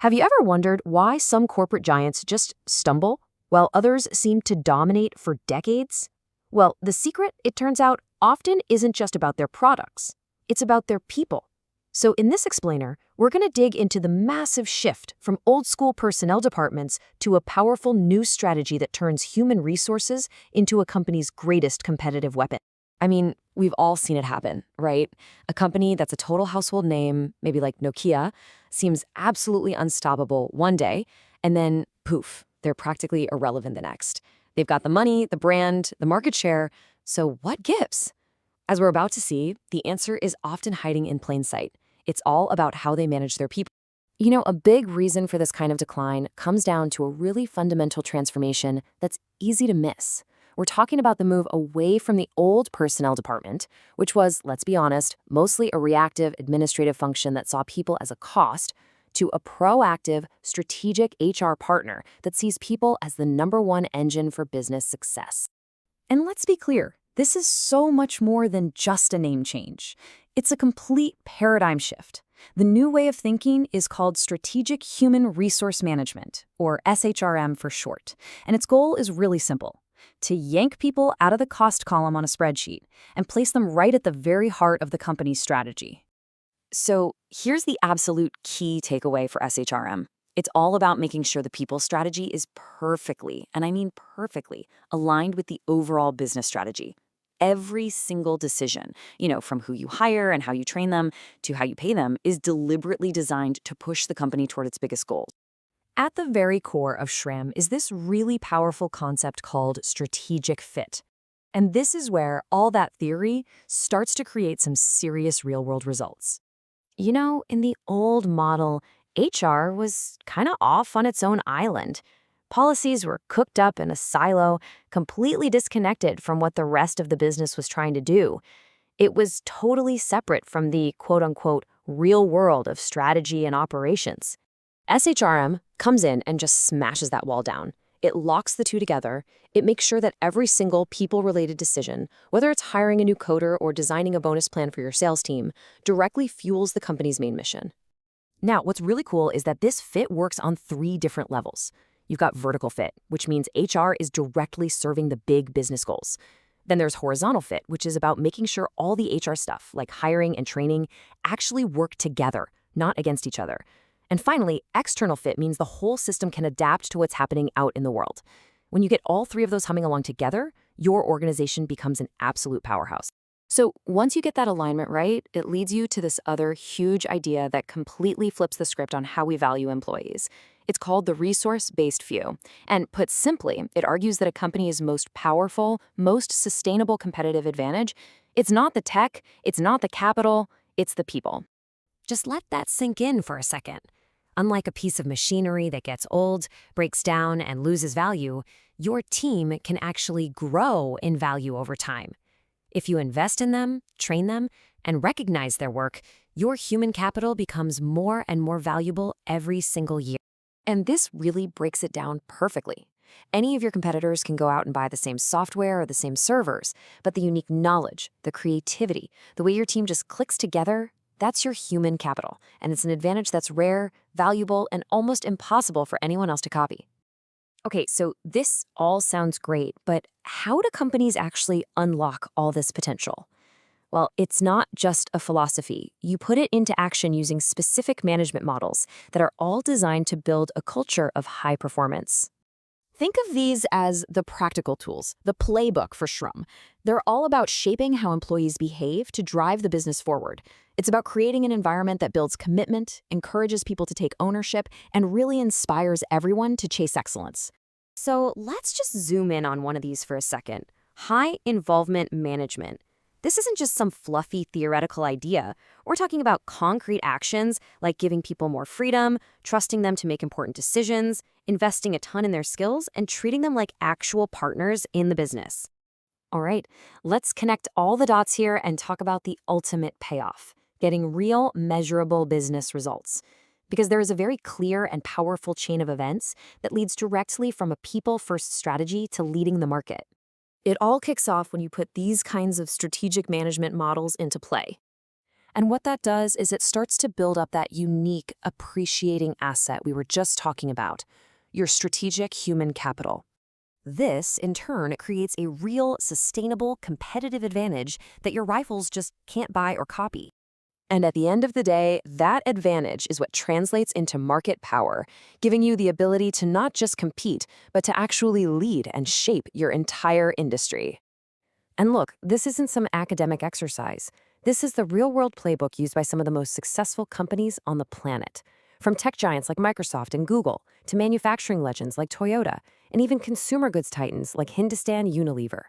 Have you ever wondered why some corporate giants just stumble while others seem to dominate for decades? Well, the secret, it turns out, often isn't just about their products. It's about their people. So in this explainer, we're going to dig into the massive shift from old-school personnel departments to a powerful new strategy that turns human resources into a company's greatest competitive weapon. I mean, we've all seen it happen, right? A company that's a total household name, maybe like Nokia, seems absolutely unstoppable one day, and then poof, they're practically irrelevant the next. They've got the money, the brand, the market share, so what gives? As we're about to see, the answer is often hiding in plain sight. It's all about how they manage their people. You know, a big reason for this kind of decline comes down to a really fundamental transformation that's easy to miss. We're talking about the move away from the old personnel department, which was, let's be honest, mostly a reactive administrative function that saw people as a cost, to a proactive, strategic HR partner that sees people as the #1 engine for business success. And let's be clear, this is so much more than just a name change. It's a complete paradigm shift. The new way of thinking is called Strategic Human Resource Management, or SHRM for short, and its goal is really simple: to yank people out of the cost column on a spreadsheet and place them right at the very heart of the company's strategy. So here's the absolute key takeaway for SHRM. It's all about making sure the people strategy is perfectly, and I mean perfectly, aligned with the overall business strategy. Every single decision, from who you hire and how you train them to how you pay them, is deliberately designed to push the company toward its biggest goals. At the very core of SHRM is this really powerful concept called strategic fit. And this is where all that theory starts to create some serious real-world results. In the old model, HR was kind of off on its own island. Policies were cooked up in a silo, completely disconnected from what the rest of the business was trying to do. It was totally separate from the quote-unquote real world of strategy and operations. SHRM comes in and just smashes that wall down. It locks the two together. It makes sure that every single people-related decision, whether it's hiring a new coder or designing a bonus plan for your sales team, directly fuels the company's main mission. Now, what's really cool is that this fit works on 3 different levels. You've got vertical fit, which means HR is directly serving the big business goals. Then there's horizontal fit, which is about making sure all the HR stuff, like hiring and training, actually work together, not against each other. And finally, external fit means the whole system can adapt to what's happening out in the world. When you get all 3 of those humming along together, your organization becomes an absolute powerhouse. So once you get that alignment right, it leads you to this other huge idea that completely flips the script on how we value employees. It's called the resource-based view. And put simply, it argues that a company's most powerful, most sustainable competitive advantage, it's not the tech, it's not the capital, it's the people. Just let that sink in for a second. Unlike a piece of machinery that gets old, breaks down, and loses value, your team can actually grow in value over time. If you invest in them, train them, and recognize their work, your human capital becomes more and more valuable every single year. And this really breaks it down perfectly. Any of your competitors can go out and buy the same software or the same servers, but the unique knowledge, the creativity, the way your team just clicks together, that's your human capital, and it's an advantage that's rare, valuable, and almost impossible for anyone else to copy. Okay, so this all sounds great, but how do companies actually unlock all this potential? Well, it's not just a philosophy. You put it into action using specific management models that are all designed to build a culture of high performance. Think of these as the practical tools, the playbook for SHRM. They're all about shaping how employees behave to drive the business forward. It's about creating an environment that builds commitment, encourages people to take ownership, and really inspires everyone to chase excellence. So let's just zoom in on one of these for a second. High involvement management. This isn't just some fluffy theoretical idea. We're talking about concrete actions like giving people more freedom, trusting them to make important decisions, investing a ton in their skills, and treating them like actual partners in the business. All right, let's connect all the dots here and talk about the ultimate payoff, getting real, measurable business results. Because there is a very clear and powerful chain of events that leads directly from a people-first strategy to leading the market. It all kicks off when you put these kinds of strategic management models into play. And what that does is it starts to build up that unique, appreciating asset we were just talking about, your strategic human capital. This, in turn, creates a real, sustainable, competitive advantage that your rivals just can't buy or copy. And at the end of the day, that advantage is what translates into market power, giving you the ability to not just compete, but to actually lead and shape your entire industry. And look, this isn't some academic exercise. This is the real-world playbook used by some of the most successful companies on the planet. From tech giants like Microsoft and Google, to manufacturing legends like Toyota, and even consumer goods titans like Hindustan Unilever.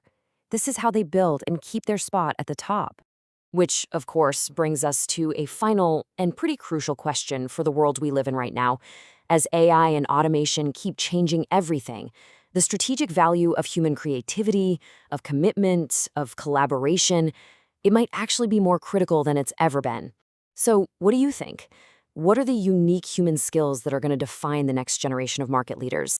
This is how they build and keep their spot at the top. Which, of course, brings us to a final and pretty crucial question for the world we live in right now. As AI and automation keep changing everything, the strategic value of human creativity, of commitment, of collaboration, it might actually be more critical than it's ever been. So, what do you think? What are the unique human skills that are going to define the next generation of market leaders?